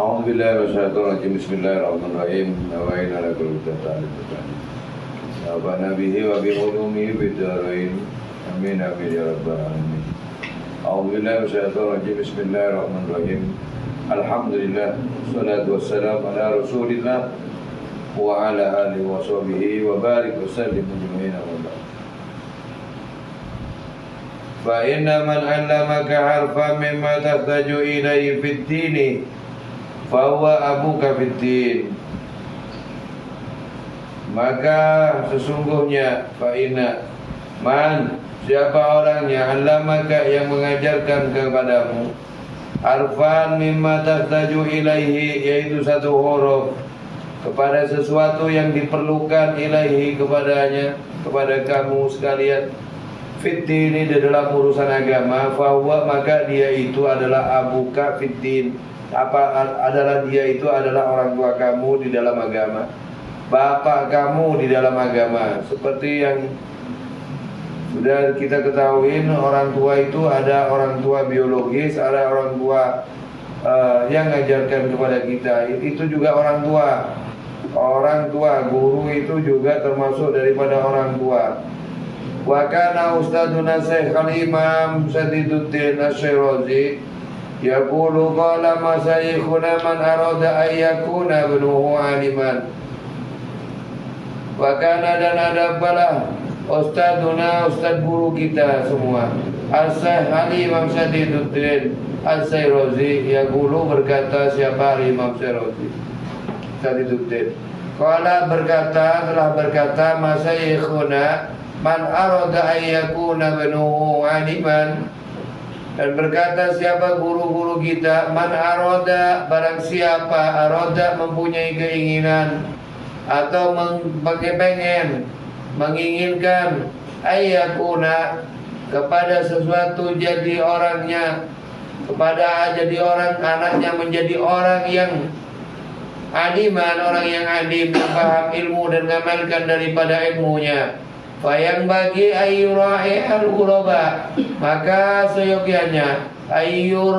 A'udzu billahi minasyaitonir rajim. Bismillahirrahmanirrahim. Nawaina lakal ta'ala. Wa nabihi wa bi ulumihi bidarain. Amin amin ya rabbal alamin. A'udzu billahi minasyaitonir rajim. Bismillahirrahmanirrahim. Alhamdulillah wassalatu wassalamu ala Rasulillah wa ala alihi wa sahbihi wa barik wa sallim ajma'in. Fa inna man 'allamaka harfan mimma tahtaju ilayhi fid dini fahuwa abuka fiddin. Maka sesungguhnya fa'ina man, siapa orangnya, alamaka yang mengajarkan kepadamu, arfan mimma tahtaju ilaihi, yaitu satu huruf kepada sesuatu yang diperlukan ilaihi kepadanya, kepada kamu sekalian, fiddin, di dalam urusan agama, fahuwa, maka dia itu adalah abuka fiddin. Adalah dia itu adalah orang tua kamu di dalam agama, bapak kamu di dalam agama. Seperti yang sudah kita ketahui, orang tua itu ada orang tua biologis, ada orang tua yang mengajarkan kepada kita. Itu juga orang tua. Orang tua, guru itu juga termasuk daripada orang tua. Wa kana ustaduna Syekh al-Imam Sadiduddin Asy-Syirazi yaqulu qala masayikhuna man arada an yakuna ibnuhu aliman. Wa kana, dan ada balah ustaduna, ustad guru kita semua, Syekh al-Imam Sadiduddin Asy-Syirazi, yaqulu, berkata siapa Imam Sadiduddin, qala, berkata, telah berkata, masayikhuna man arada an yakuna ibnuhu aliman, dan berkata siapa guru-guru kita, man aroda, barang siapa, aroda mempunyai keinginan atau pengen, menginginkan, ayakuna, kepada sesuatu jadi orangnya, kepada jadi orang, anaknya menjadi orang yang aliman, orang yang alim, yang paham ilmu dan mengamalkan daripada ilmunya. Fayang bagi ayyura'ihal ghuraba, maka seyogianya ayyura'iyal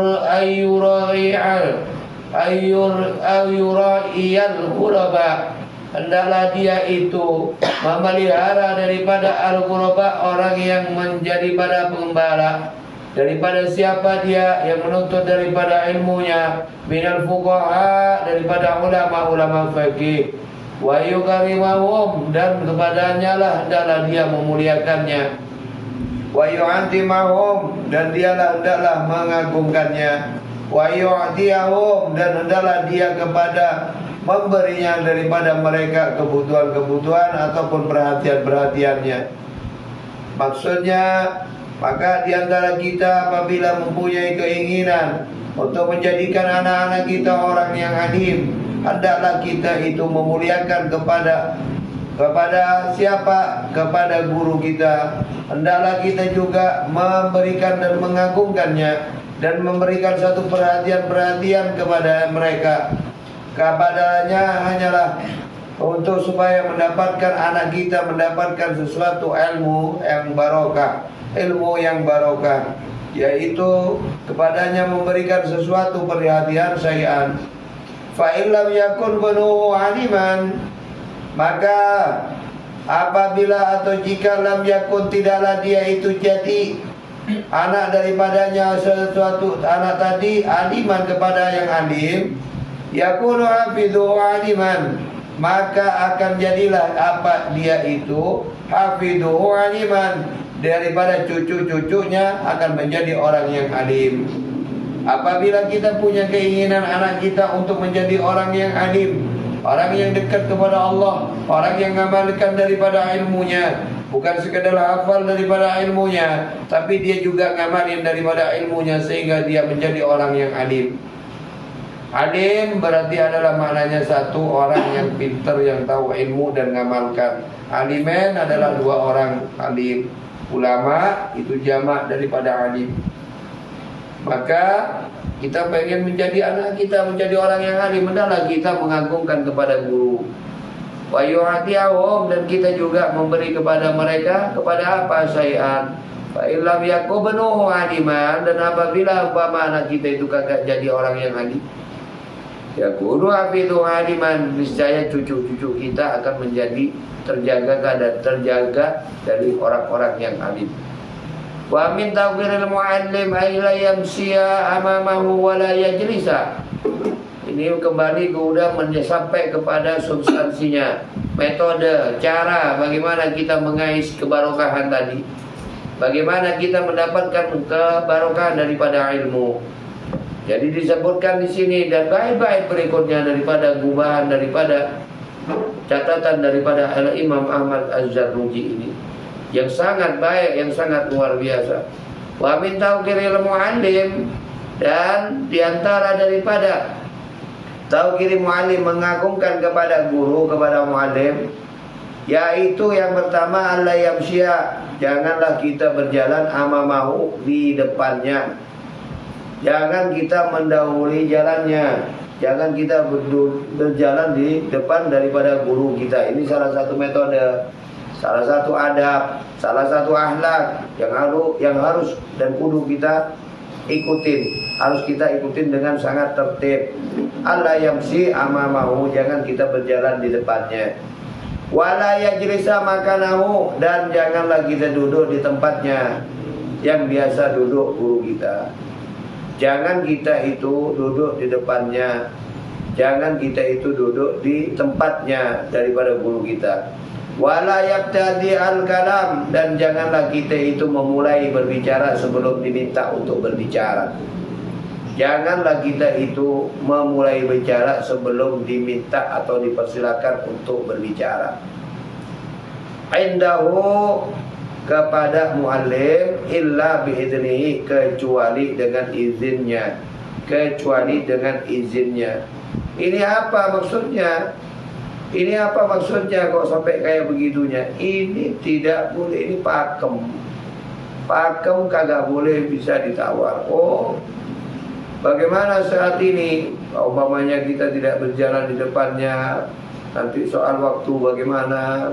ghuraba, hendaklah dia itu memelihara daripada al-ghuraba, orang yang menjadi pada pengembala, daripada siapa dia yang menuntut daripada ilmunya, minal fuqaha, daripada ulama-ulama fikih, wa yukarimahum, dan kepadanya lah hendaklah dia memuliakannya, wa yu'antimahum, dan dialah hendaklah mengagungkannya, wa yu'tiyahum, dan hendaklah dia kepada memberinya daripada mereka kebutuhan-kebutuhan ataupun perhatian-perhatiannya. Maksudnya, maka diantara kita apabila mempunyai keinginan untuk menjadikan anak-anak kita orang yang alim, hendaklah kita itu memuliakan kepada siapa? Kepada guru kita. Hendaklah kita juga memberikan dan mengagungkannya, dan memberikan satu perhatian-perhatian kepada mereka. Kepadanya hanyalah untuk supaya mendapatkan anak kita mendapatkan sesuatu ilmu yang barokah, ilmu yang barokah, yaitu kepadanya memberikan sesuatu perhatian syai'an. Fa illam yakun bunuhu aliman, maka apabila atau jika lam yakun, tidaklah dia itu jadi anak daripadanya sesuatu anak tadi aliman, kepada yang alim, yakunu hafidhu aliman, maka akan jadilah apa dia itu hafidhu aliman, daripada cucu-cucunya akan menjadi orang yang alim. Apabila kita punya keinginan anak kita untuk menjadi orang yang alim, orang yang dekat kepada Allah, orang yang mengamalkan daripada ilmunya, bukan sekadar hafal daripada ilmunya, tapi dia juga ngamalin daripada ilmunya sehingga dia menjadi orang yang alim. Alim berarti adalah maknanya satu orang yang pintar, yang tahu ilmu dan ngamalkan. Alimen adalah dua orang alim. Ulama itu jamak daripada alim. Maka kita pengen menjadi anak kita menjadi orang yang alim, hendaklah kita mengagungkan kepada guru. Wa yu'tiyahum, dan kita juga memberi kepada mereka kepada apa? Syai'an. Fa illam yakunu aliman, dan apabila umpama anak kita itu kagak jadi orang yang alim, Ya kudu hafidhu aliman, niscaya cucu-cucu kita akan menjadi terjaga dari orang-orang yang alim. Wa min tawqiril muallim ay la yamsiya amamahu wa la yajlisa. Ini kembali sudah sampai kepada substansinya, metode, cara bagaimana kita mengais kebarokahan tadi. Bagaimana kita mendapatkan kebarokahan daripada ilmu. Jadi disebutkan di sini dan baik-baik berikutnya daripada gubahan, daripada catatan daripada Al-Imam Ahmad Az-Zarnuji ini yang sangat baik, yang sangat luar biasa. Wa min tawqiril muallim, dan diantara daripada tawqir muallim, mengagungkan kepada guru, kepada muallim, yaitu yang pertama Allah yamsya, janganlah kita berjalan amamahu, di depannya. Jangan kita mendahului jalannya. Jangan kita berjalan di depan daripada guru kita. Ini salah satu metode, salah satu adab, salah satu akhlak yang harus dan kudu kita ikutin. Harus kita ikutin dengan sangat tertib. Allah yamsi amamahu, jangan kita berjalan di depannya. Wala yajlisa makanahu, dan janganlah kita duduk di tempatnya yang biasa duduk guru kita. Jangan kita itu duduk di depannya. Jangan kita itu duduk di tempatnya daripada guru kita. Wala yabtadi al-kalam, dan janganlah kita itu memulai berbicara sebelum diminta untuk berbicara. Janganlah kita itu memulai bicara sebelum diminta atau dipersilakan untuk berbicara. Indahu, kepada muallim, illa biidnihi, kecuali dengan izinnya. Kecuali dengan izinnya. Ini apa maksudnya? Ini apa maksudnya kok sampai kayak begitunya? Ini tidak boleh, ini pakem. Pakem kagak boleh bisa ditawar. Oh, bagaimana saat ini? Umpamanya kita tidak berjalan di depannya, nanti soal waktu bagaimana?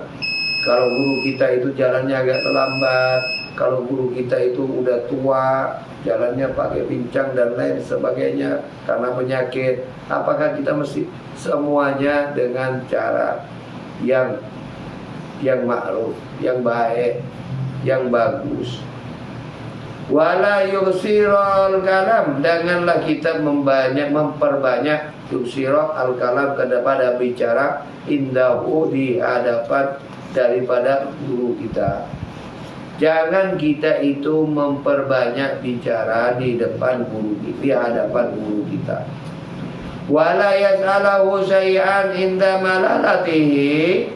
Kalau guru kita itu jalannya agak terlambat, kalau guru kita itu udah tua, jalannya pakai pincang dan lain sebagainya karena penyakit, apakah kita mesti semuanya dengan cara yang ma'ruf, yang baik, yang bagus? Wala yuksirul kalam, janganlah kita memperbanyak yuksirul al-kalam, kepada bicara indahu, di hadapan daripada guru kita. Jangan kita itu memperbanyak bicara di depan guru, di hadapan guru kita. Wala yas'alahu syai'an inda malalatihi,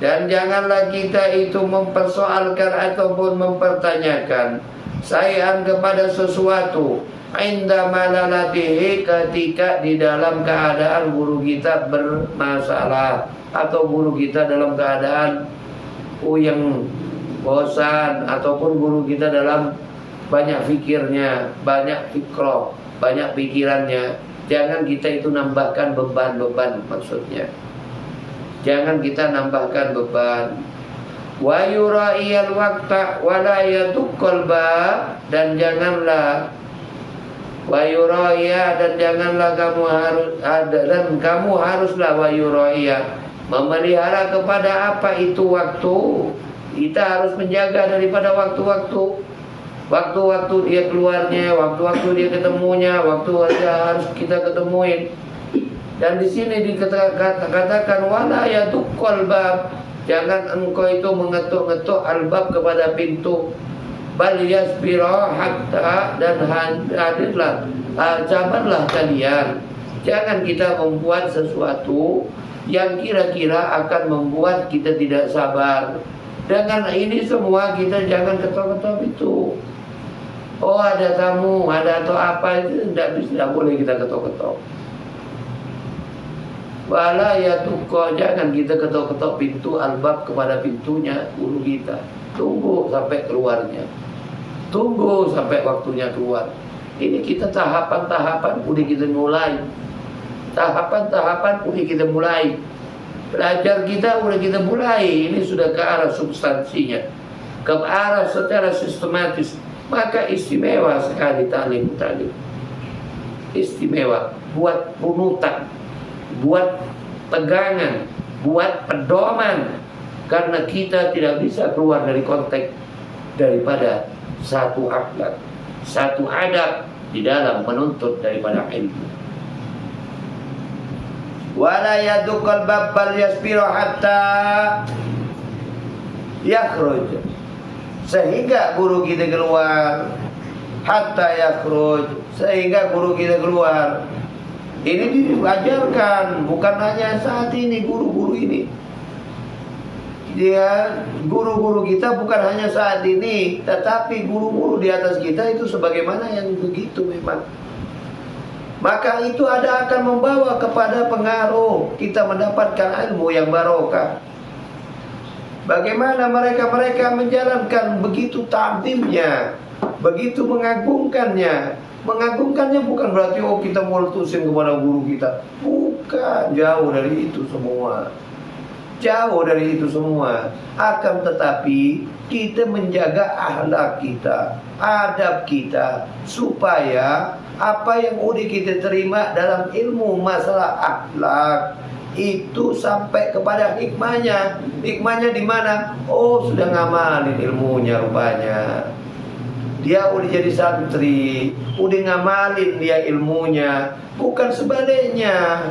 dan janganlah kita itu mempersoalkan ataupun mempertanyakan syai'an kepada sesuatu inda malalatihi, ketika di dalam keadaan guru kita bermasalah, atau guru kita dalam keadaan yang bosan, ataupun guru kita dalam banyak fikirnya, banyak fikroh, banyak pikirannya. Jangan kita itu nambahkan beban-beban, maksudnya jangan kita nambahkan beban. Wa yura'iyal waqta wa la yatuqqal ba, dan janganlah wa yuraiya, dan janganlah kamu harus ada, dan kamu haruslah wa yuraiya, memelihara kepada apa itu waktu. Kita harus menjaga daripada waktu-waktu. Waktu-waktu dia keluarnya, waktu-waktu dia ketemunya, waktu harus kita ketemuin. Dan di sini dikatakan wala yatuqqal bab, jangan engkau itu mengetuk-ngetuk albab, kepada pintu. Bal yasbira hatta, dan hadirlah, sabarlah kalian. Jangan kita membuat sesuatu yang kira-kira akan membuat kita tidak sabar. Dengan ini semua kita jangan ketok-ketok itu. Oh, ada tamu, ada atau apa, itu tidak boleh kita ketok-ketok. Wala yatuqa, jangan kita ketok-ketok pintu albab, kepada pintunya guru kita. Tunggu sampai keluarnya. Tunggu sampai waktunya keluar. Ini kita tahapan-tahapan udah kita mulai. Tahapan-tahapan udah kita mulai. Belajar kita udah kita mulai. Ini sudah ke arah substansinya, ke arah secara sistematis. Maka istimewa sekali talim. istimewa, buat runutan, buat pegangan, buat pedoman. Karena kita tidak bisa keluar dari konteks daripada satu akhlak, satu adab di dalam menuntut daripada ilmu. Wala yadukal babbal yasbiru hatta yakhruj, sehingga guru kita keluar, hatta yakhruj, sehingga guru kita keluar. Ini diajarkan bukan hanya saat ini guru-guru ini. Dia guru-guru kita bukan hanya saat ini, tetapi guru-guru di atas kita itu sebagaimana yang begitu memang. Maka itu akan membawa kepada pengaruh kita mendapatkan ilmu yang barokah. Bagaimana mereka menjalankan begitu ta'zimnya, begitu mengagungkannya. Mengagungkannya bukan berarti kita multusin kepada guru kita. Bukan, jauh dari itu semua. Jauh dari itu semua. Akan tetapi kita menjaga akhlak kita, adab kita, supaya apa yang udah kita terima dalam ilmu masalah akhlak itu sampai kepada hikmahnya. Hikmahnya di mana? Oh, sudah ngamalin ilmunya rupanya. Dia udah jadi santri, udah ngamalin dia ilmunya, bukan sebaliknya.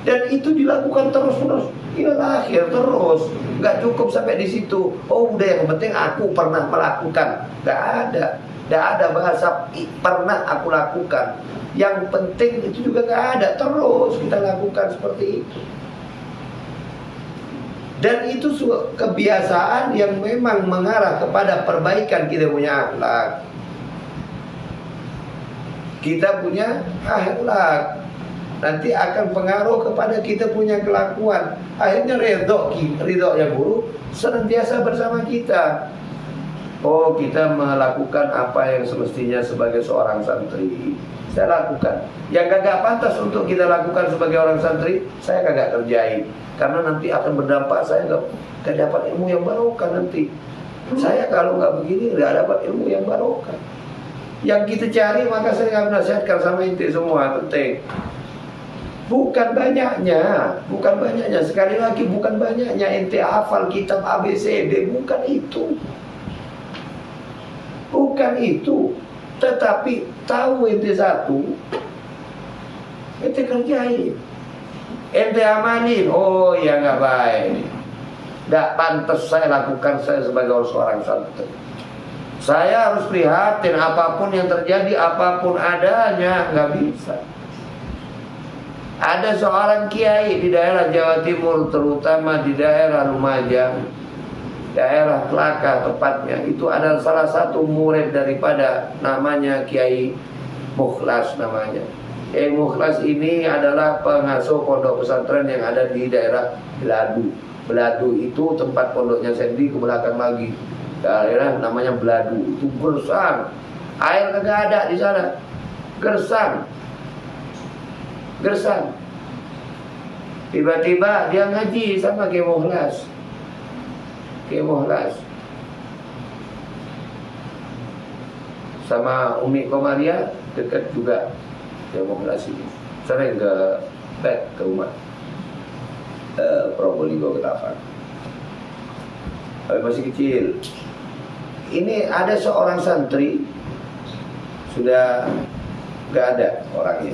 Dan itu dilakukan terus-menerus hingga akhir terus. Gak cukup sampai di situ. Oh, udah, yang penting aku pernah melakukan. Gak ada. Gak ada bahasa pernah aku lakukan. Yang penting itu juga gak ada. Terus kita lakukan seperti itu. Dan itu kebiasaan yang memang mengarah kepada perbaikan kita punya akhlak. Kita punya akhlak nanti akan pengaruh kepada kita punya kelakuan. Akhirnya ridhonya guru senantiasa bersama kita. Oh, kita melakukan apa yang semestinya sebagai seorang santri saya lakukan. Yang kagak pantas untuk kita lakukan sebagai orang santri, saya kagak kerjain. Karena nanti akan berdampak, saya gak dapat ilmu yang barokah nanti. Saya kalau gak begini gak dapat ilmu yang barokah. Yang kita cari, maka saya akan nasihatkan sama inti semua, penting. Bukan banyaknya, sekali lagi bukan banyaknya ente hafal kitab ABCD, bukan itu, tetapi tahu ente satu, ente kerjain, ente amalin. Oh ya, nggak baik, nggak pantas saya lakukan, saya sebagai seorang santri. Saya harus prihatin apapun yang terjadi, apapun adanya, nggak bisa. Ada seorang kiai di daerah Jawa Timur, terutama di daerah Lumajang, daerah Kelaka tepatnya. Itu adalah salah satu murid daripada namanya Kiai Mukhlas namanya. Kiai Mukhlas ini adalah pengasuh pondok pesantren yang ada di daerah Beladu. Beladu itu tempat pondoknya Sendi, ke belakang lagi. Daerah namanya Beladu. Itu gersang. Air kagak ada di sana. Gersang. Tiba-tiba dia ngaji sama Kiai Mukhlas. Sama Umi Komaria dekat juga Kiai Mukhlas ini. Sering ke rumah Probolinggo Ketapang. Tapi masih kecil. Ini ada seorang santri, sudah gak ada orangnya.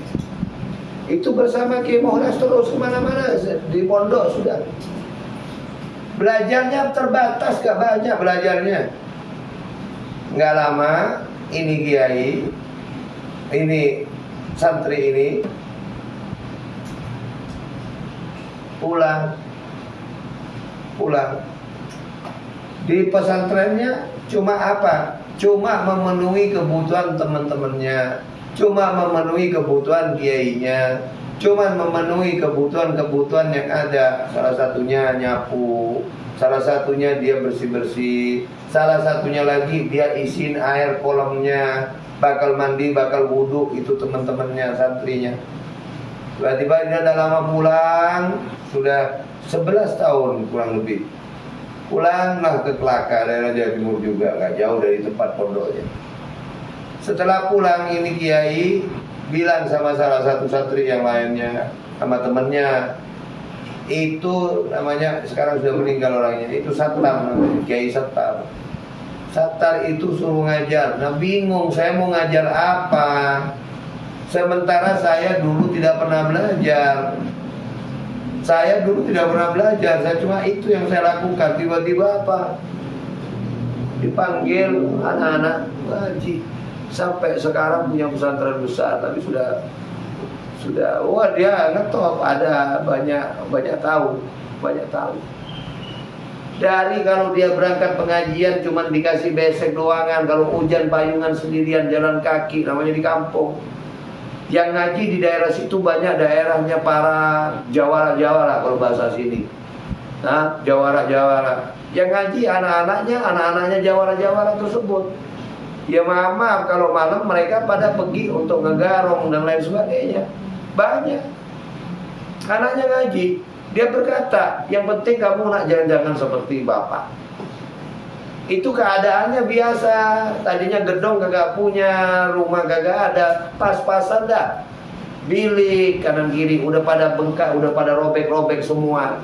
Itu bersama Kiai Mukhlas terus kemana-mana di pondok sudah. Belajarnya terbatas, gak banyak belajarnya. Gak lama ini kiai, ini santri ini pulang di pesantrennya. Cuma apa? Cuma memenuhi kebutuhan teman-temannya, cuma memenuhi kebutuhan kiainya, cuma memenuhi kebutuhan yang ada. Salah satunya nyapu, salah satunya dia bersih-bersih, salah satunya lagi dia isiin air kolamnya, bakal mandi, bakal wudhu. Itu teman-temannya, santrinya. Tiba-tiba dia udah lama pulang, sudah 11 tahun kurang lebih. Pulanglah ke Kelaka, daerah Jawa Timur juga, gak jauh dari tempat pondoknya. Setelah pulang ini kiai, bilang sama salah satu santri yang lainnya, sama temennya, itu namanya sekarang sudah meninggal orangnya, itu Sattar namanya, Kiai Sattar. Sattar itu suruh ngajar. Nah bingung, saya mau ngajar apa? Sementara saya dulu tidak pernah belajar. Saya cuma itu yang saya lakukan. Tiba-tiba apa? Dipanggil anak-anak ngaji. Sampai sekarang punya pesantren besar, tapi sudah wah dia ngetop, ada banyak tahu. Dari kalau dia berangkat pengajian cuma dikasih besek doangan, kalau hujan payungan sendirian jalan kaki, namanya di kampung. Yang ngaji di daerah situ banyak daerahnya para jawara kalau bahasa sini. Nah, jawara. Yang ngaji anak-anaknya jawara tersebut. Ya maaf kalau malam mereka pada pergi untuk ngegarong dan lain sebagainya. Banyak anaknya ngaji. Dia berkata, yang penting kamu nak jangan seperti bapak. Itu keadaannya biasa. Tadinya gedong kagak punya, rumah kagak ada, pas-pasan dah. Bilik kanan kiri udah pada bengkak, udah pada robek-robek semua.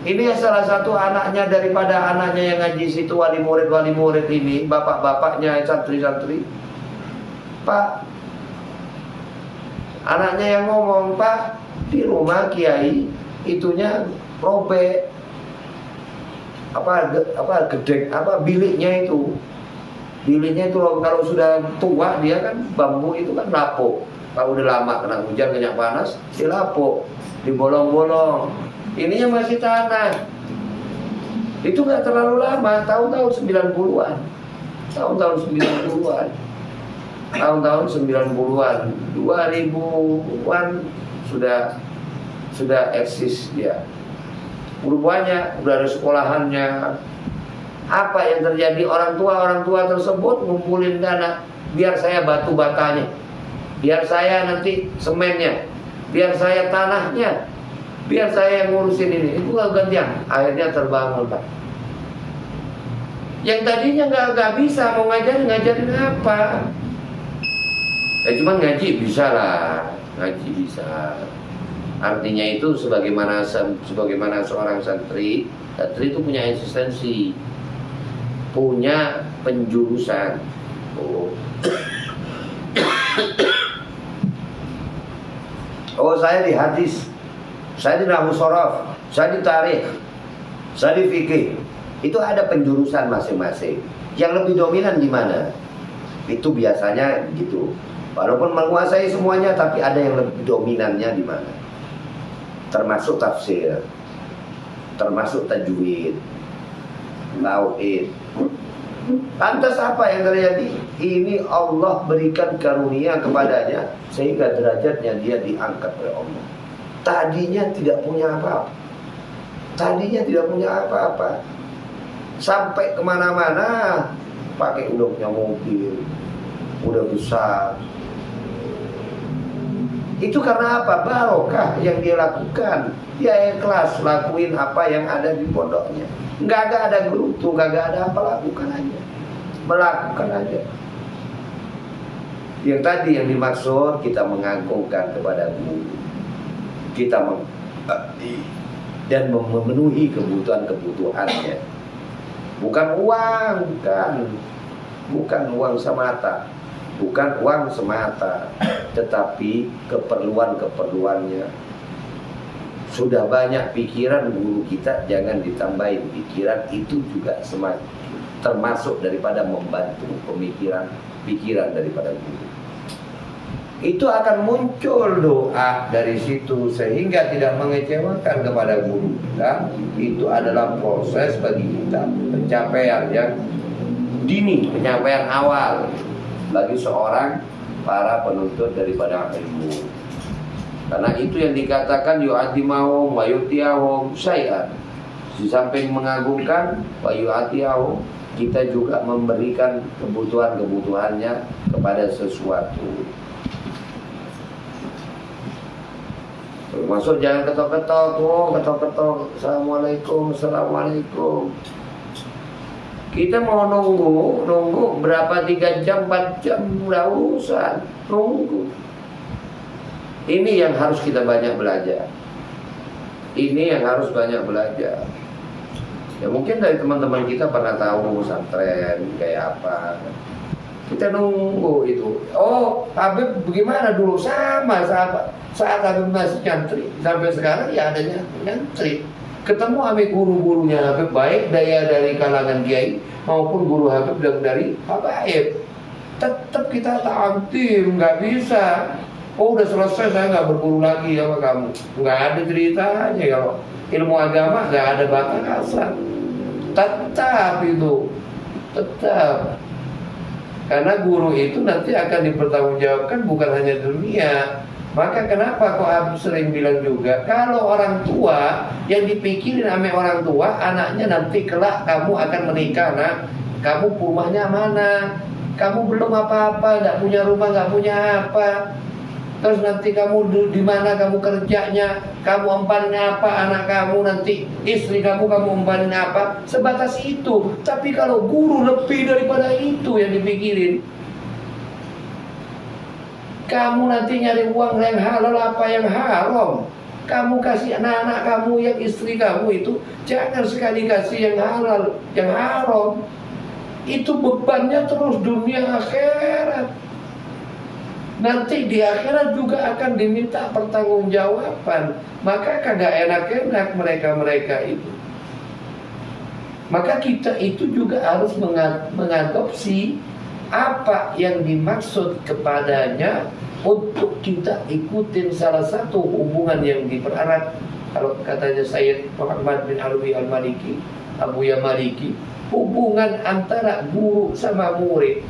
Ini salah satu anaknya daripada anaknya yang ngaji situ, wali murid ini, bapak-bapaknya santri-santri. Pak, anaknya yang ngomong, Pak, di rumah kiai itunya robek, biliknya itu kalau sudah tua dia kan bambu itu kan lapuk. Kalau udah lama kena hujan, kena panas, dilapuk, dibolong-bolong. Ininya masih tanah. Itu nggak terlalu lama, tahun-tahun 90-an. Tahun-tahun 90-an, 2000-an sudah eksis dia. Udah banyak, udah ada sekolahannya. Apa yang terjadi? Orang tua tersebut ngumpulin dana, biar saya batu batanya, biar saya nanti semennya, biar saya tanahnya, biar saya yang ngurusin ini. Itu gantian. Akhirnya terbangun, Pak. Yang tadinya nggak bisa mau ngajarin apa? Cuman ngaji bisa lah, ngaji bisa. Artinya itu sebagaimana seorang santri itu punya eksistensi, punya penjurusan. Oh, saya di hadis, saya di nahwu shorof, saya di tarikh, saya di fikih. Itu ada penjurusan masing-masing. Yang lebih dominan di mana? Itu biasanya gitu. Walaupun menguasai semuanya, tapi ada yang lebih dominannya di mana? Termasuk tafsir, termasuk tajwid, tauhid. Lantas apa yang terjadi? Ini Allah berikan karunia kepadanya sehingga derajatnya dia diangkat oleh Allah. Tadinya tidak punya apa-apa. Sampai kemana-mana pakai udah punya mobil, udah besar. Itu karena apa? Barokah yang dia lakukan. Dia ikhlas lakuin apa yang ada di pondoknya. Nggak ada gerutu, nggak ada apa, lakukan aja. Melakukan aja. Yang tadi yang dimaksud, kita mengagungkan kepada guru. Kita mengabdi dan memenuhi kebutuhannya. Bukan uang, bukan uang semata. Bukan uang semata, tetapi keperluannya. Sudah banyak pikiran guru kita, jangan ditambahin pikiran itu juga termasuk daripada membantu pikiran daripada guru. Itu akan muncul doa dari situ sehingga tidak mengecewakan kepada guru kita. Itu adalah proses bagi kita pencapaian yang dini, pencapaian awal bagi seorang para penuntut daripada ilmu. Karena itu yang dikatakan yu'atimahum wa yu'tiyahum syai'an. Di samping mengagungkan wa yu'tiyahum, kita juga memberikan kebutuhannya kepada sesuatu. Termasuk jangan ketok-ketok. Assalamualaikum. Kita mau nunggu berapa 3 jam, 4 jam, nggak usah nunggu. Ini yang harus kita banyak belajar. Ini yang harus banyak belajar. Ya mungkin dari teman-teman kita pernah tahu pesantren kayak apa. Kita nunggu itu. Oh, Habib bagaimana dulu? Sama saat Habib masih nyantri sampai sekarang ya adanya nyantri. Ketemu sama guru-gurunya Habib, baik dari kalangan kiai maupun guru Habib dari habaib. Tetap kita ta'amtim, nggak bisa. Oh udah selesai, saya nggak berguru lagi sama kamu. Nggak ada ceritanya. Kalau ilmu agama nggak ada batasan. Tetap itu, tetap. Karena guru itu nanti akan dipertanggungjawabkan bukan hanya dunia. Maka kenapa kok Habib sering bilang juga, kalau orang tua yang dipikirin sama orang tua, anaknya nanti kelak kamu akan menikah, nak. Kamu rumahnya mana? Kamu belum apa-apa, nggak punya rumah, nggak punya apa. Terus nanti kamu di mana kamu kerjanya, kamu empanin apa anak kamu, nanti istri kamu empanin apa, sebatas itu. Tapi kalau guru lebih daripada itu yang dipikirin. Kamu nanti nyari uang yang halal apa yang haram. Kamu kasih anak-anak kamu yang istri kamu itu jangan sekali kasih yang halal, yang haram. Itu bebannya terus dunia akhirat. Nanti di akhirat juga akan diminta pertanggungjawaban. Maka kagak enak-enak mereka-mereka itu. Maka kita itu juga harus mengadopsi apa yang dimaksud kepadanya untuk kita ikutin salah satu hubungan yang dipererat. Kalau katanya Sayyid Muhammad bin Alwi al-Maliki, Abu Ya Maliki, hubungan antara guru sama murid.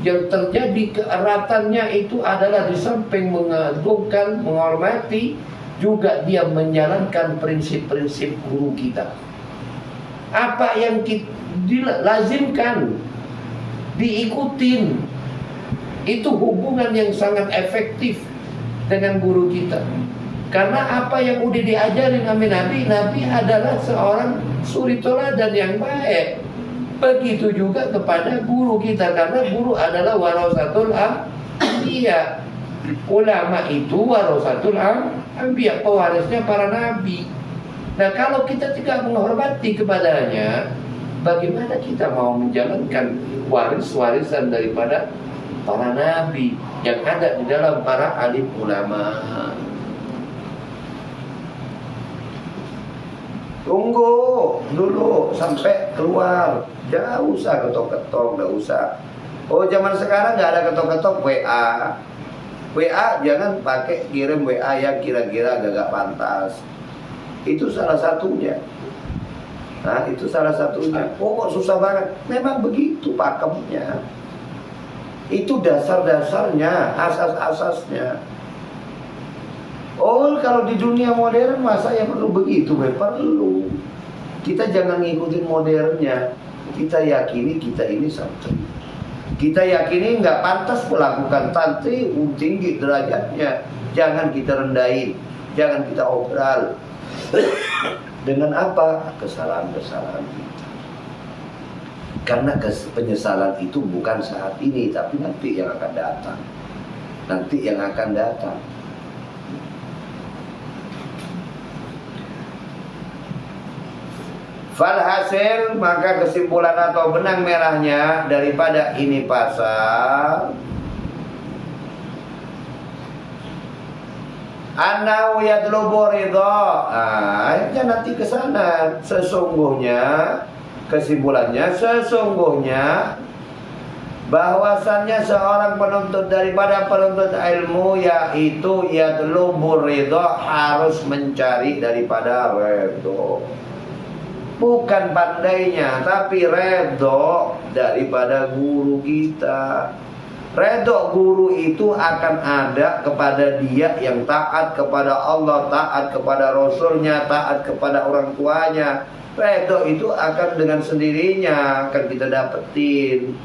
Yang terjadi keeratannya itu adalah di samping mengagungkan, menghormati, juga dia menjalankan prinsip-prinsip guru kita. Apa yang kita dilazimkan, diikutin, itu hubungan yang sangat efektif dengan guru kita. Karena apa yang udah diajarin sama Nabi, Nabi adalah seorang suri teladan yang baik. Begitu juga kepada guru kita, karena guru adalah warasatul anbiya. Ulama itu warasatul anbiya, pewarisnya para nabi. Nah, kalau kita tidak menghormati kepadanya, bagaimana kita mau menjalankan warisan daripada para nabi yang ada di dalam para alim ulama? Tunggu dulu sampai keluar. Jangan usah ketok-ketok, nggak usah. Oh, zaman sekarang nggak ada ketok-ketok WA. WA jangan pakai kirim WA yang kira-kira agak pantas. Itu salah satunya. Nah, itu salah satunya. Oh, kok susah banget. Memang begitu pakemnya. Itu dasar-dasarnya, asas-asasnya. Oh, kalau di dunia modern masa yang perlu begitu? Perlu. Kita jangan ngikutin modernnya. Kita yakini kita ini santri. Kita yakini nggak pantas melakukan tantri, tinggi derajatnya. Jangan kita rendahin, jangan kita obral. Dengan apa? Kesalahan-kesalahan kita. Karena penyesalan itu bukan saat ini, tapi nanti yang akan datang. Nanti yang akan datang. Falhasil, maka kesimpulan atau benang merahnya daripada ini pasal, annahu yatlubu ridha. Akhirnya nanti ke sana. Sesungguhnya, kesimpulannya sesungguhnya bahwasannya seorang penuntut daripada penuntut ilmu, yaitu yatlubu ridha, harus mencari daripada ridha. Bukan pandainya, tapi redho daripada guru kita. Redho guru itu akan ada kepada dia yang taat kepada Allah, taat kepada Rasulnya, taat kepada orang tuanya. Redho itu akan dengan sendirinya akan kita dapetin.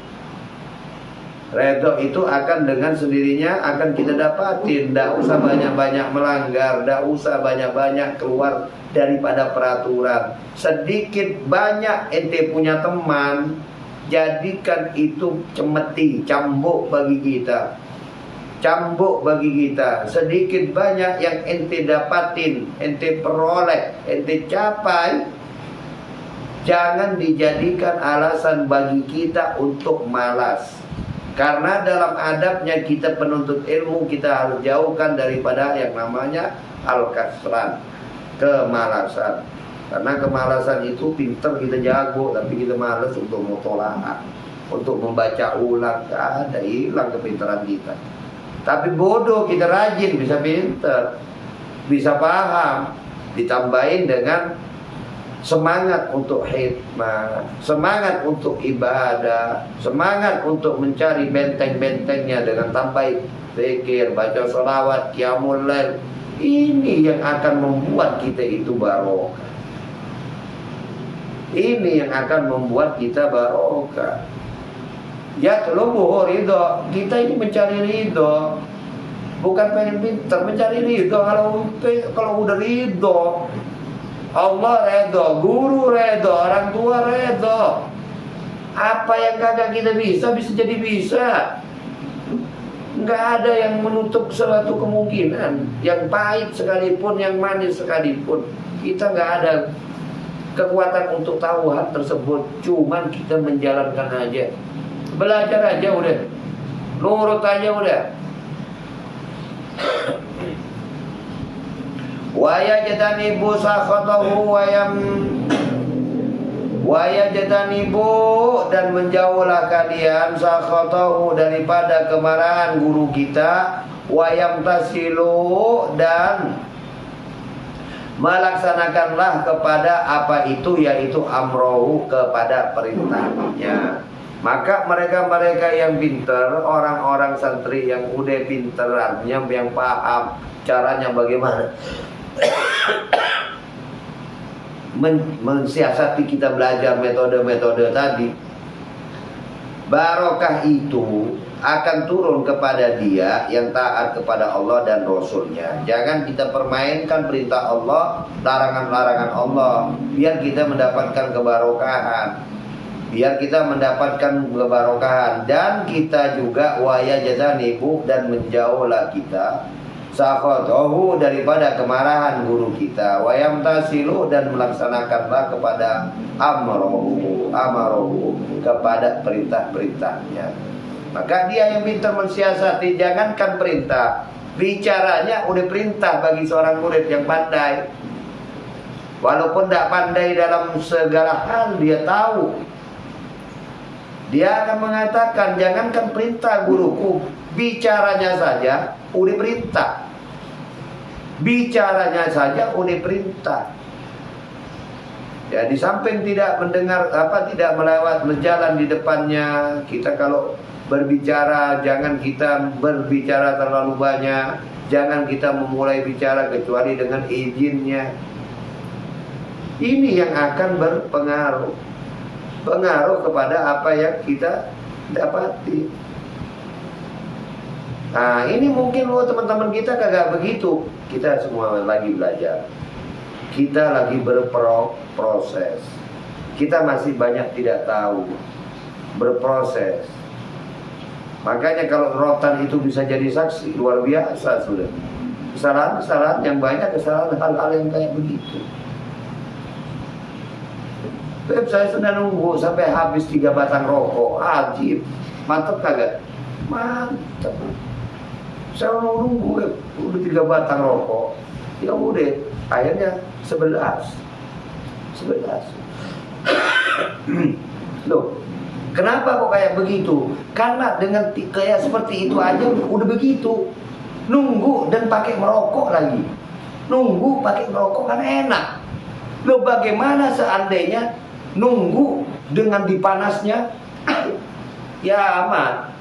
Ridho itu akan dengan sendirinya akan kita dapatin. Tidak usah banyak-banyak melanggar, tidak usah banyak-banyak keluar daripada peraturan. Sedikit banyak ente punya teman, jadikan itu cemeti, cambuk bagi kita. Cambuk bagi kita. Sedikit banyak yang ente dapatin, ente peroleh, ente capai, jangan dijadikan alasan bagi kita untuk malas. Karena dalam adabnya kita penuntut ilmu, kita harus jauhkan daripada yang namanya al-kasran, kemalasan. Karena kemalasan itu pinter kita jago, tapi kita malas untuk mutolaah, untuk membaca ulang. Gak ada, hilang kepintaran kita. Tapi bodoh kita rajin, bisa pinter, bisa paham, ditambahin dengan semangat untuk hikmah, semangat untuk ibadah, semangat untuk mencari benteng-bentengnya dengan tambah zikir, baca sholawat, qiyamul lail. Ini yang akan membuat kita itu barokah. Ini yang akan membuat kita barokah. Ya tulubuhu ridho. Kita ini mencari ridho, bukan pengen pintar, mencari ridho. Kalau udah ridho, Allah redho, guru redho, orang tua redho. Apa yang kagak kita bisa jadi bisa. Nggak ada yang menutup suatu kemungkinan. Yang pahit sekalipun, yang manis sekalipun, kita nggak ada kekuatan untuk tahu hal tersebut. Cuman kita menjalankan aja, belajar aja udah, nurut aja udah. Wa yajtanibu sakhatahu wa yajtanibu, dan menjauhlah kalian sakhatahu, daripada kemarahan guru kita, wa yamtasilu, dan melaksanakanlah kepada apa itu, yaitu amrohu, kepada perintahnya. Maka mereka-mereka yang pintar, orang-orang santri yang udah pinterannya, yang paham caranya bagaimana mensiasati kita belajar metode-metode tadi, barokah itu akan turun kepada dia yang taat kepada Allah dan Rasulnya. Jangan kita permainkan perintah Allah, larangan-larangan Allah, biar kita mendapatkan kebarokahan, biar kita mendapatkan kebarokahan. Dan kita juga waya jazanibu, dan menjauhlah kita sakhatahu, daripada kemarahan guru kita, wayam tasilu, dan melaksanakanlah kepada amrohu, kepada perintah-perintahnya. Maka dia yang pintar mensiasati, jangankan perintah, bicaranya udah perintah bagi seorang murid yang pandai. Walaupun tidak pandai dalam segala hal, dia tahu. Dia akan mengatakan, jangankan perintah guruku, bicaranya saja udah perintah. Bicaranya saja udah perintah. Ya, di samping tidak mendengar tidak melewat berjalan di depannya, kita kalau berbicara jangan kita berbicara terlalu banyak, jangan kita memulai bicara kecuali dengan izinnya. Ini yang akan berpengaruh kepada apa yang kita dapati. Nah, ini mungkin teman-teman kita kagak begitu. Kita semua lagi belajar, kita lagi berproses, kita masih banyak tidak tahu, berproses. Makanya kalau rotan itu bisa jadi saksi, luar biasa sudah. Kesalahan-kesalahan yang banyak, kesalahan hal-hal yang kayak begitu. Beb, saya sudah nunggu sampai habis 3 batang rokok. Ajib, mantap kagak? Mantap. Saya mau nunggu, udah 3 batang rokok. Ya udah, akhirnya 11. Loh, kenapa kok kayak begitu? Karena dengan kayak seperti itu aja udah begitu. Nunggu dan pakai merokok lagi. Nunggu pakai merokok kan enak. Loh, bagaimana seandainya nunggu dengan dipanasnya? Ya aman,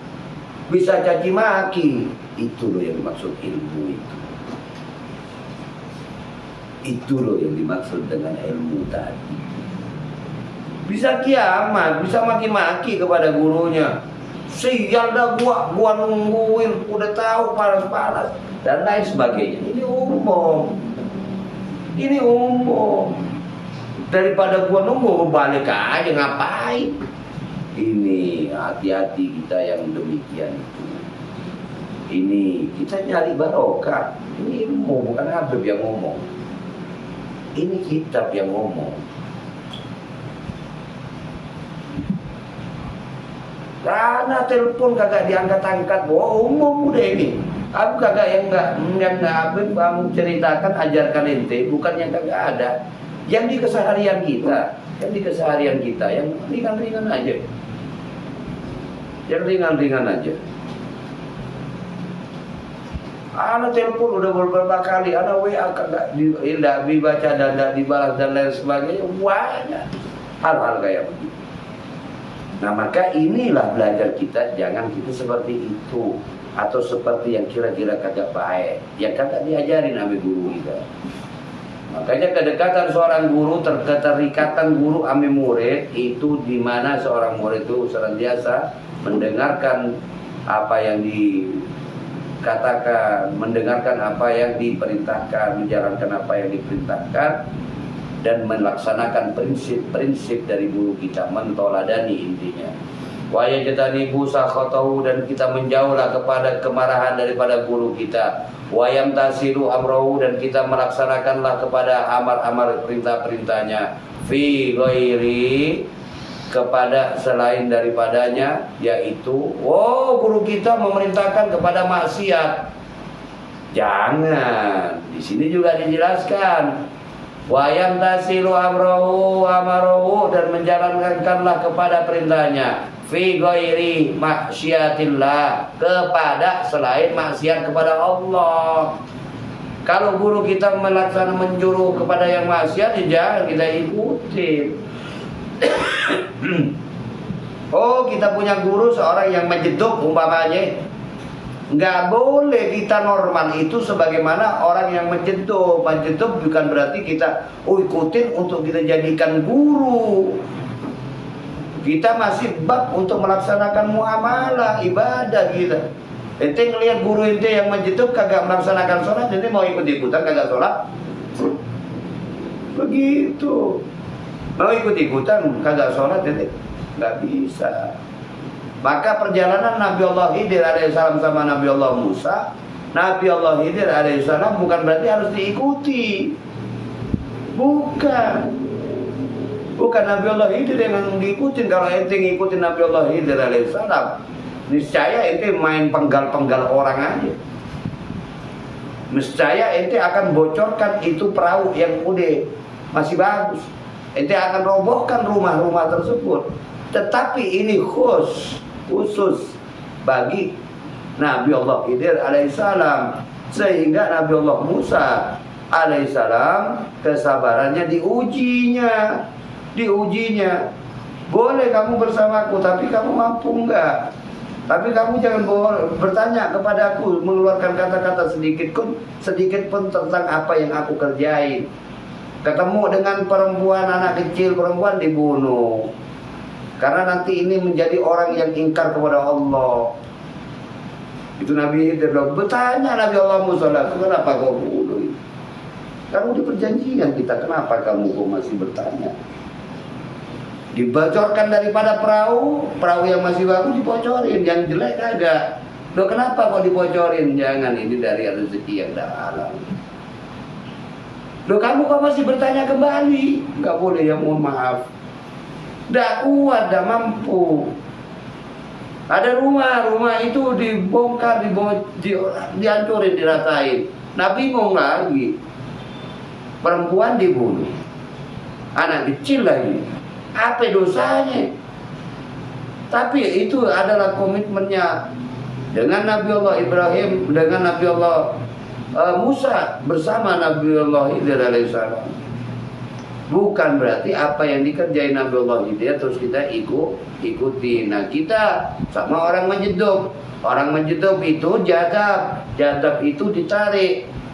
bisa caci maki. Itu loh yang dimaksud ilmu itu. Itu loh yang dimaksud dengan ilmu tadi. Bisa kiamat, bisa maki-maki kepada gurunya. sial dah gua nungguin, udah tahu panas-panas dan lain sebagainya. Ini umum. Daripada gua nunggu balik aja, ngapain? Ini hati-hati kita yang demikian itu. Ini kita nyari barokah. Ini ilmu, bukan Habib yang ngomong. Ini kitab yang ngomong. Karena telepon kagak diangkat-angkat, umum udah ini. Aku kagak yang nggak Habib kamu ceritakan, ajarkan ente, bukan yang kagak ada. Yang di keseharian kita, yang ringan-ringan aja. Yang ringan-ringan aja. Ana telepon udah beberapa kali, ana WA kagak dibaca dan tidak dibalas dan lain sebagainya. Banyak hal-hal kayak begitu. Nah maka inilah belajar kita, jangan kita seperti itu atau seperti yang kira-kira kagak baik, yang kagak diajarin sama guru kita. Makanya kedekatan seorang guru, keterikatan guru sama murid itu di mana seorang murid itu senantiasa mendengarkan apa yang dikatakan, mendengarkan apa yang diperintahkan, menjalankan apa yang diperintahkan, dan melaksanakan prinsip-prinsip dari guru kita, mentoladani intinya. Wa yajtanibu sakhatahu, dan kita menjauhlah kepada kemarahan daripada guru kita. Wa yamtasilu amrahu, dan kita melaksanakanlah kepada amar-amar perintah-perintahnya. Fi ghairi, kepada selain daripadanya, yaitu guru kita memerintahkan kepada maksiat. Jangan. Di sini juga dijelaskan. Wa yamtasilu amrahu, dan menjalankanlah kepada perintahnya. Fi ghairi maksiatillah, kepada selain maksiat kepada Allah. Kalau guru kita menjuru kepada yang maksiat, jangan kita ikutin. Kita punya guru seorang yang menjeduk umpamanya, nggak boleh kita normal itu sebagaimana orang yang menjeduk. Menjeduk bukan berarti kita ikutin untuk kita jadikan guru. Kita masih bab untuk melaksanakan muamalah ibadah kita. Ente ngelihat guru ente yang menjeduk kagak melaksanakan sholat, ente mau ikut-ikutan kagak sholat? Begitu. Mau ikut-ikutan kagak sholat, ente nggak bisa. Maka perjalanan Nabi Allah Khidir alaihissalam sama Nabi Allah Musa, Nabi Allah Khidir alaihissalam bukan berarti harus diikuti. Bukan Nabi Allah Khidir yang diikutin. Kalau ente ngikutin Nabi Allah Khidir alaihissalam, niscaya ente main penggal-penggal orang aja. Niscaya ente akan bocorkan itu perahu yang udah masih bagus. Ente akan robohkan rumah-rumah tersebut. Tetapi ini khusus bagi Nabi Allah Khidir alaihissalam, sehingga Nabi Allah Musa alaihissalam kesabarannya diujinya. Boleh kamu bersamaku, tapi kamu mampu enggak? Tapi kamu jangan bertanya kepadaku, mengeluarkan kata-kata sedikit pun tentang apa yang aku kerjain. Ketemu dengan perempuan, anak kecil perempuan, dibunuh. Karena nanti ini menjadi orang yang ingkar kepada Allah. Itu Nabi Khidir bertanya Nabi Allah Musa, kenapa kau bunuh? Kamu di perjanjian kita, kenapa kamu kok masih bertanya? Dibocorkan daripada perahu yang masih bagus dibocorin, yang jelek agak. Loh kenapa kok dibocorin? Jangan, ini dari rezeki yang dalam. Loh kamu kok masih bertanya kembali? Nggak boleh ya, mohon maaf. Nggak kuat, nggak mampu. Ada rumah itu dibongkar, dihancurin, diratain. Nah bingung lagi. Perempuan dibunuh, anak kecil lagi. Apa dosanya? Tapi itu adalah komitmennya dengan Nabi Allah Ibrahim, dengan Nabi Allah Musa bersama Nabi Allah Khidir alaihissalam. Bukan berarti apa yang dikerjain Nabi Allah Khidir terus kita ikuti. Nah kita sama orang menjeduk. Orang menjeduk itu jadab itu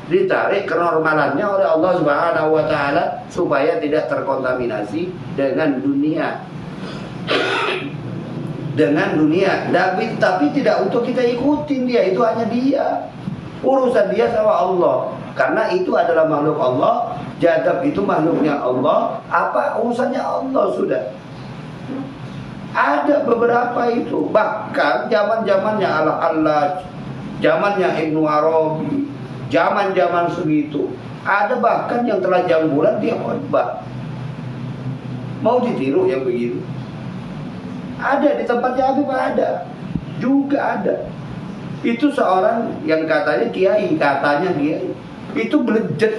ditarik kenormalannya oleh Allah Subhanahu wa taala supaya tidak terkontaminasi dengan dunia. dengan dunia. Tapi tidak untuk kita ikutin dia, itu hanya dia. Urusan dia sama Allah. Karena itu adalah makhluk Allah, jadab itu makhluknya Allah. Apa urusannya Allah sudah. Ada beberapa itu. Bahkan zaman-zamannya Allah, zamannya Ibnu Arabi, zaman-zaman segitu. Ada bahkan yang telanjang bulan dia khutbah. Mau ditiru yang begitu? Ada di tempatnya Habib, ada. Juga ada. Itu seorang yang katanya kiai, itu belejet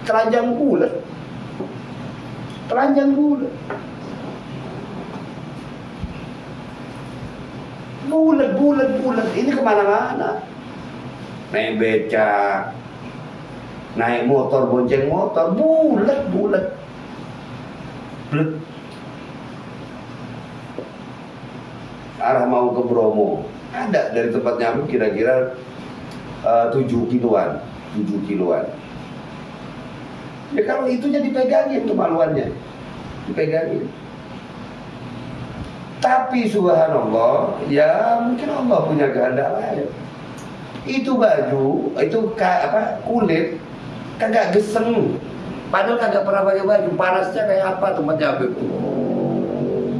telanjang bulat. Telanjang bulat. Bulat. Ini kemana-mana. Naik becak, naik motor, bonceng motor, bulat. Arah mau ke Bromo, ada dari tempatnya aku kira-kira 7 kiloan. Ya kalau itunya dipegangin kemaluannya, dipegangin. Tapi subhanallah, ya mungkin Allah punya kehendak lain. Itu baju, itu kulit kagak geseng. Padahal kagak pernah pakai baju, panasnya kayak apa tempatnya Habib.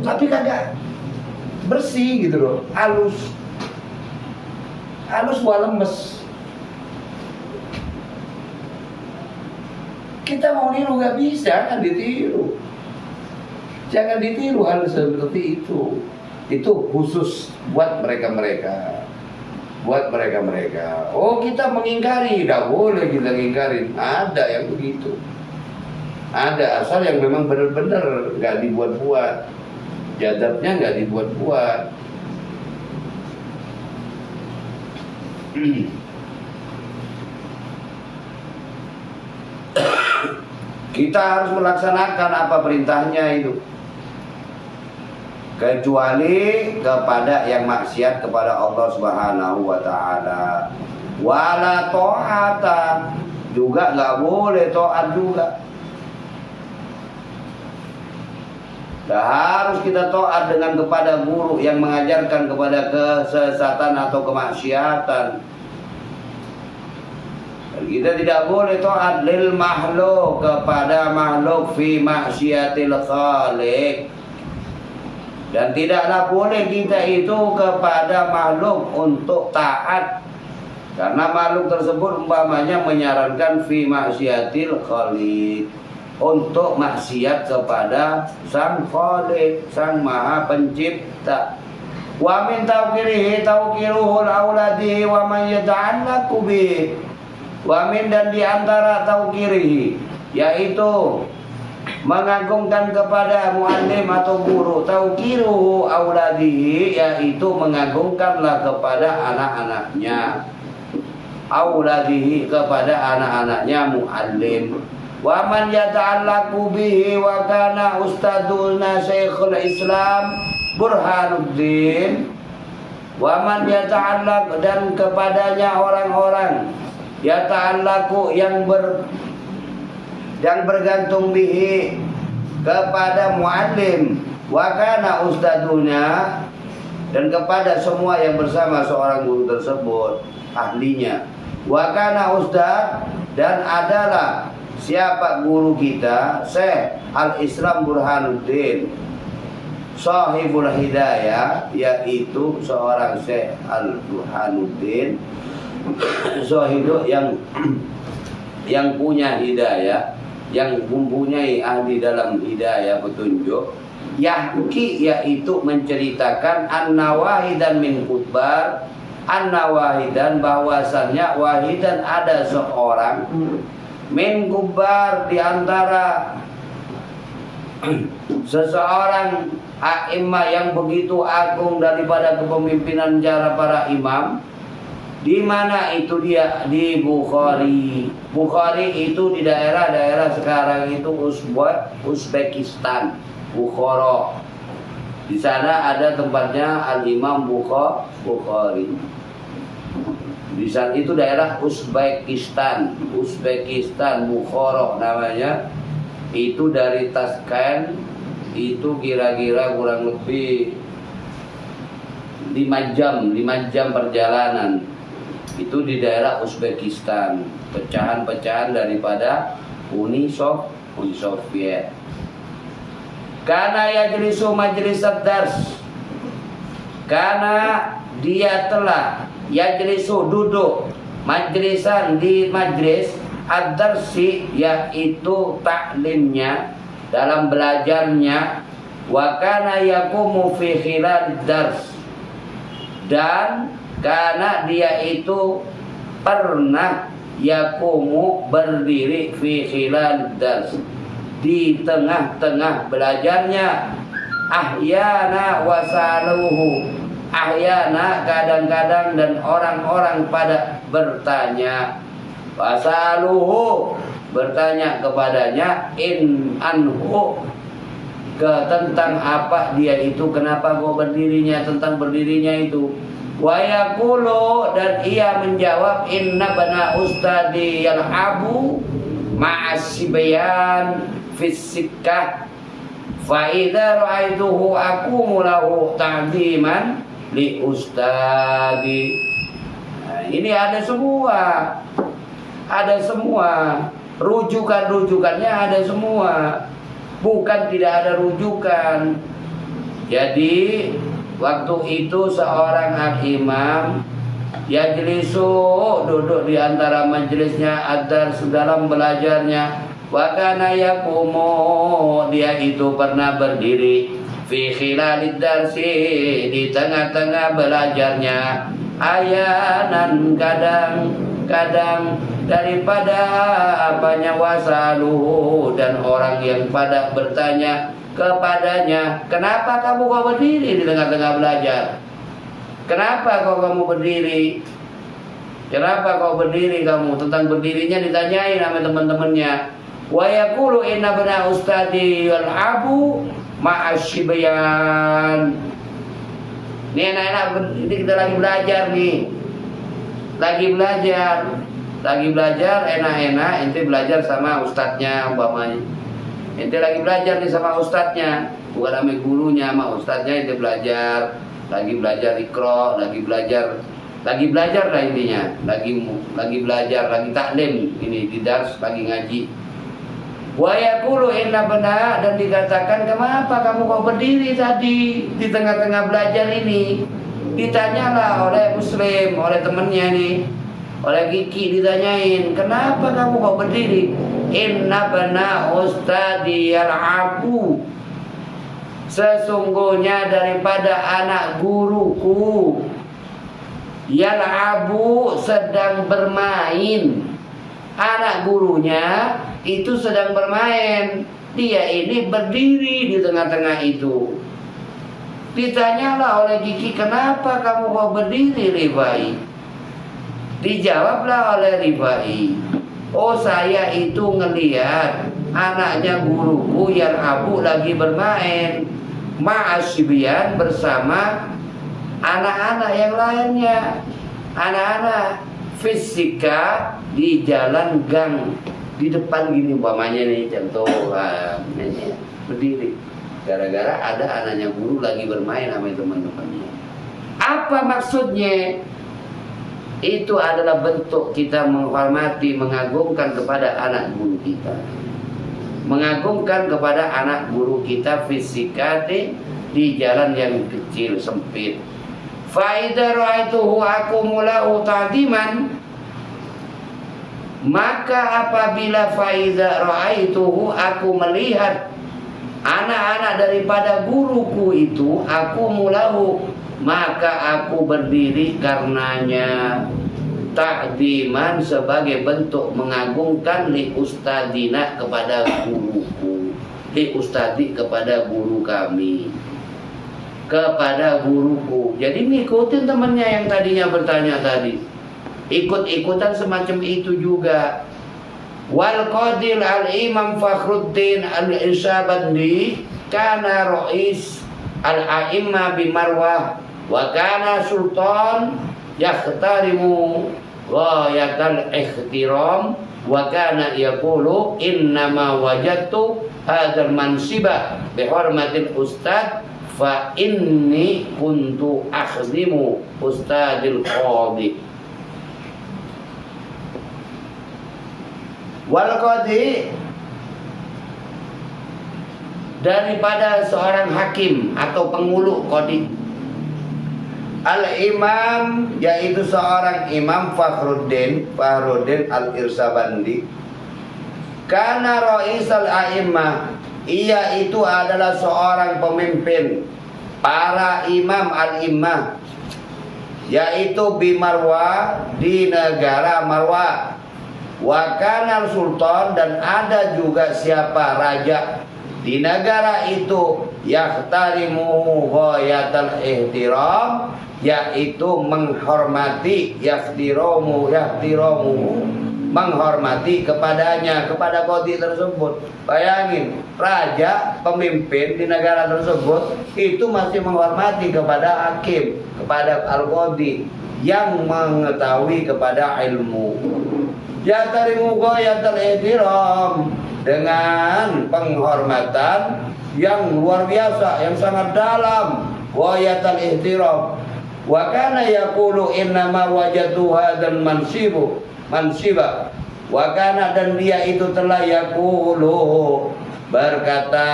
Tapi kagak bersih gitu loh, halus buat lemes. Kita mau niru gak bisa, jangan ditiru hal seperti itu. Itu khusus buat mereka. Oh, kita mengingkari, tidak boleh kita mengingkari. Ada yang begitu. Ada asal yang memang benar-benar nggak dibuat-buat. Jadabnya nggak dibuat-buat. Kita harus melaksanakan apa perintahnya itu. Kecuali kepada yang maksiat kepada Allah Subhanahu wa taala. Wala ta'ata, juga nggak boleh taat juga. Harus kita taat dengan kepada guru yang mengajarkan kepada kesesatan atau kemaksiatan. Kita tidak boleh taat lil makhluk, kepada makhluk fi maksiatil khaliq. Dan tidaklah boleh kita itu kepada makhluk untuk taat, karena makhluk tersebut umpamanya menyarankan fi maksiatil khaliq, untuk maksiat kepada Sang Khaliq, Sang Maha Pencipta. Wa min tawqiruhul auladi wa man yata'allaqu bih. Wa min, dan di antara tawqirihi, yaitu mengagungkan kepada muallim atau guru. Tawqiruhu auladihi, yaitu mengagungkanlah kepada anak-anaknya. Auladihi, kepada anak-anaknya muallim. Wa man yata'allaqu bihi wa kana ustaduna Syekhul Islam Burhanuddin. Wa man yata'allaq, dan kepadanya orang-orang yata'allaqu yang bergantung bihi, kepada muallim, wa kana ustaduna, dan kepada semua yang bersama seorang guru tersebut, ahlinya. Wa kana ustad, dan adalah siapa guru kita, Syekh Al-Islam Burhanuddin Sahibul Hidayah, yaitu seorang Syekh Al-Burhanuddin Zahidu yang punya hidayah, yang mempunyai ahli dalam hidayah petunjuk. Yahki, yaitu menceritakan an-nawahidan min khutbar, an-nawahidan, bahwasannya wahidan ada seorang min kubar, diantara seseorang a'imah yang begitu agung daripada kepemimpinan jara para imam. Di mana itu dia? Di Bukhari. Bukhari itu di daerah-daerah sekarang itu Uzbekistan, Bukhara. Di sana ada tempatnya Al-Imam Bukhari. Di sana itu daerah Uzbekistan, Bukhara namanya. Itu dari Tashkent, itu kira-kira kurang lebih 5 jam perjalanan. Itu di daerah Uzbekistan, pecahan-pecahan daripada Uni Soviet. Karena yajlisu majlis ad-dars, karena dia telah yajlisu duduk majlisan di majlis ad-darsi, yaitu taklimnya, dalam belajarnya, wa kana yaqumu fi khilal dars, dan karena dia itu pernah yaqumu berdiri fi khilal dars, di tengah-tengah belajarnya, ahyana wasaluhu, ahyana kadang-kadang, dan orang-orang pada bertanya, wasaluhu bertanya kepadanya, in anhu tentang apa dia itu, kenapa kau berdirinya, tentang berdirinya itu. Wa yaqulu, dan ia menjawab, inna bana ustadi yal'abu ma'asibyan fisikah fa idza ra'aituhu aqumu lahu ta'ziman li ustadi. Nah, ini ada semua rujukannya, ada semua, bukan tidak ada rujukan. Jadi waktu itu seorang imam yajlisu, duduk di antara majelisnya, ad-dars, dalam belajarnya, wa kana yaqumu, dia itu pernah berdiri, fi khilalid darsi, di tengah-tengah belajarnya, ayanan kadang-kadang, daripada apanya, wasaluhu, dan orang yang pada bertanya kepadanya, kenapa kamu kau berdiri di tengah-tengah belajar? Kenapa kamu berdiri? Kenapa kau berdiri kamu? Tentang berdirinya ditanyain sama teman-temannya. Wa yaqulu inna bana ustadi yal'abu ma'asyibayan. Ini anak-anak, ini kita lagi belajar nih. Lagi belajar enak-enak, ente belajar sama ustadznya umpamanya. Ente lagi belajar nih sama ustadznya, bukan sama gurunya, sama ustadznya ente belajar. Lagi belajar ikro, lagi belajar lah intinya, lagi belajar, lagi taklim ini di dars, lagi ngaji. Wa yaqulu inna bana, dan dikatakan, kenapa kamu kau berdiri tadi di tengah-tengah belajar ini? Ditanyalah oleh muslim, oleh temannya nih, oleh Kiki, ditanyain, kenapa kamu kau berdiri? Inna bana ustadi yal'abu, sesungguhnya daripada anak guruku, yal'abu, sedang bermain. Anak gurunya itu sedang bermain, dia ini berdiri di tengah-tengah itu. Ditanyalah oleh Kiki, kenapa kamu kau berdiri, Rifai? Dijawablah oleh Rifai, oh saya itu ngelihat anaknya guruku yal'abu lagi bermain ma'asyibian, bersama anak-anak yang lainnya, anak-anak fisika, di jalan gang di depan gini umpamanya nih, contoh berdiri gara-gara ada anaknya guru lagi bermain sama teman-temannya. Apa maksudnya? Itu adalah bentuk kita menghormati, mengagungkan kepada anak guru kita, mengagungkan kepada anak guru kita fisika di jalan yang kecil sempit. Fa idza ra'aituhu aqumu lahu ta'diman, maka apabila fa idza ra'aituhu, aku melihat anak-anak daripada guruku itu, aku mulahu, maka aku berdiri karenanya, ta'diman, sebagai bentuk mengagungkan, li ustadina, kepada guruku, li ustadi, kepada guru kami, kepada guruku. Jadi ngikutin temannya yang tadinya bertanya tadi, ikut-ikutan semacam itu juga. Wal qadil al-imam Fakhruddin al-Isabandi kana rais al-a'imma bi Marwah, wa kana sultan yakhtarimu ghayatal ikhtiram, wa kana yaqulu innama wajadtu hadzal mansiba bi hurmatil ustad fa inni kuntu akhdimu ustadil qadi. Wal qadi, daripada seorang hakim atau pengulu qadi. Al imam, yaitu seorang imam Fakhruddin Al-Irsabandi. Kana raisal a'immah, ia itu adalah seorang pemimpin para imam al-immah, yaitu di Marwa, di negara Marwa. Wa kana sultan, dan ada juga siapa raja di negara itu, yahtarimu ghayatal ihtiram, yaitu menghormati, yahtiramu menghormati kepadanya, kepada qadi tersebut. Bayangin, raja, pemimpin di negara tersebut itu masih menghormati kepada hakim, kepada al-qadi yang mengetahui kepada ilmu. Yahtarimu ghayatal ihtiram, dengan penghormatan yang luar biasa, yang sangat dalam, ghayatal ihtiram. Wa kana yaqulu innama wajatu hadzal mansiba. Wa kana, dan dia itu telah yaqulu, berkata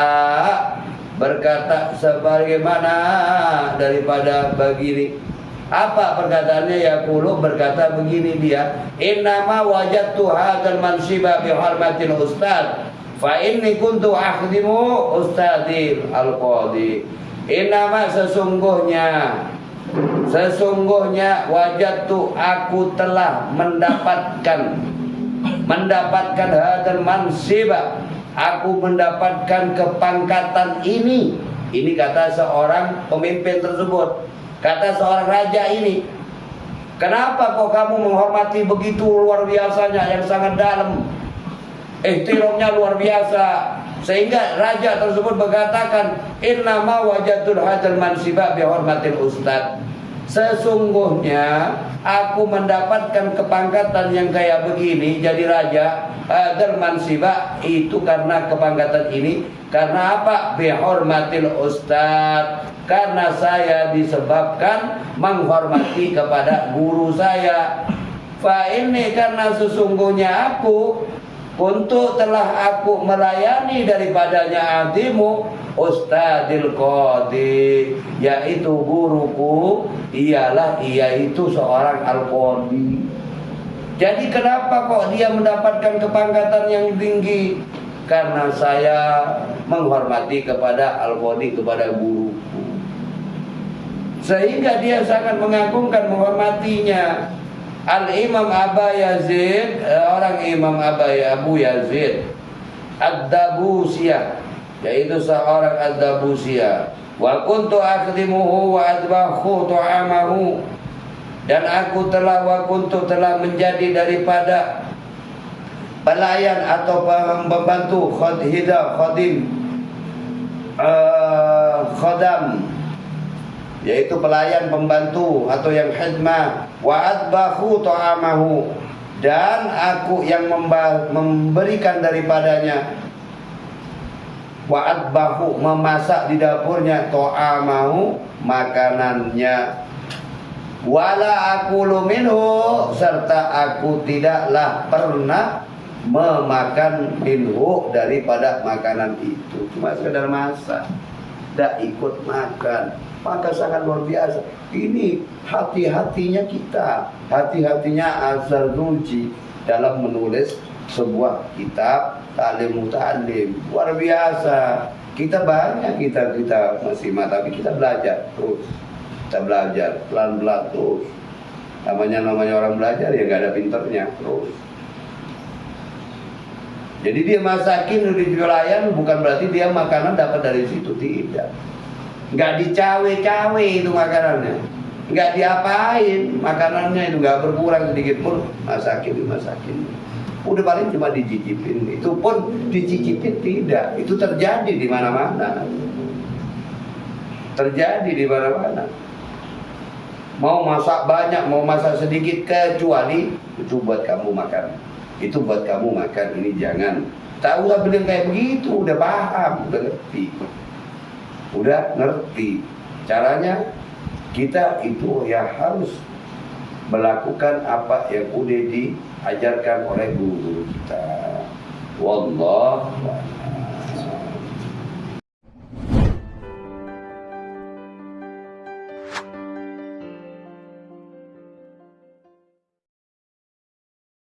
sebagaimana daripada begini. Apa perkataannya? Yaqulu, berkata begini dia, innama wajadtu hadzal mansiba bi hormatil ustad fa inni kuntu akhdimu ustadil al-qadi. Innama, sesungguhnya wajadtu, aku telah mendapatkan hadzal mansiba, aku mendapatkan kepangkatan ini. Ini kata seorang pemimpin tersebut, kata seorang raja ini. Kenapa kok kamu menghormati begitu luar biasanya, yang sangat dalam, ihtiramnya luar biasa, sehingga raja tersebut berkatakan, innama wajadul hadzal mansiba bi hormatil ustad. Sesungguhnya aku mendapatkan kepangkatan yang kayak begini, jadi raja, hadzal mansiba, itu karena kepangkatan ini. Karena apa? Bi hormatil ustad, karena saya disebabkan menghormati kepada guru saya. Fa ini, karena sesungguhnya aku telah aku melayani daripadanya adimu ustadil qadi, yaitu guruku, ia itu seorang al-qadi. Jadi kenapa kok dia mendapatkan kepangkatan yang tinggi? Karena saya menghormati kepada al-qadi, kepada guruku, sehingga dia sangat mengagungkan, menghormatinya. Al-Imam Aba Yazid, orang Imam Abu Yazid Ad-Dabusiyah, yaitu seorang Ad-Dabusiyah. Wa kuntu akhdimuhu wa adbahu ta'amahu, dan aku telah menjadi daripada pelayan atau pembantu khodam, yaitu pelayan, pembantu atau yang khidmah. Wa adbahu ta'amahu, dan aku yang memberikan daripadanya. Wa adbahu, memasak di dapurnya, ta'amahu, makanannya. Wala aqulu minhu, serta aku tidaklah pernah memakan minhu, daripada makanan itu. Cuma sekedar masak, tidak ikut makan. Maka sangat luar biasa. Ini hati-hatinya kita, hati-hatinya Az-Zarnuji dalam menulis sebuah kitab Ta'lim Muta'allim. Luar biasa. Kita banyak, kita masih tapi kita belajar terus. Kita belajar pelan-pelan terus. Namanya orang belajar ya nggak ada pinternya terus. Jadi dia masakin di pelayan bukan berarti dia makanan dapat dari situ, tidak. Nggak dicawe-cawe itu makanannya, nggak diapain makanannya, itu nggak berkurang sedikit pun, dimasakin. Udah paling cuma dicicipin, itu pun dicicipin tidak. Itu terjadi di mana-mana. Mau masak banyak, mau masak sedikit, kecuali itu buat kamu makan, itu buat kamu makan, ini jangan. Tahu lah bilang kayak begitu, udah paham, udah ngerti. udah ngerti caranya. Kita itu ya harus melakukan apa yang udah diajarkan oleh guru kita. Wallah.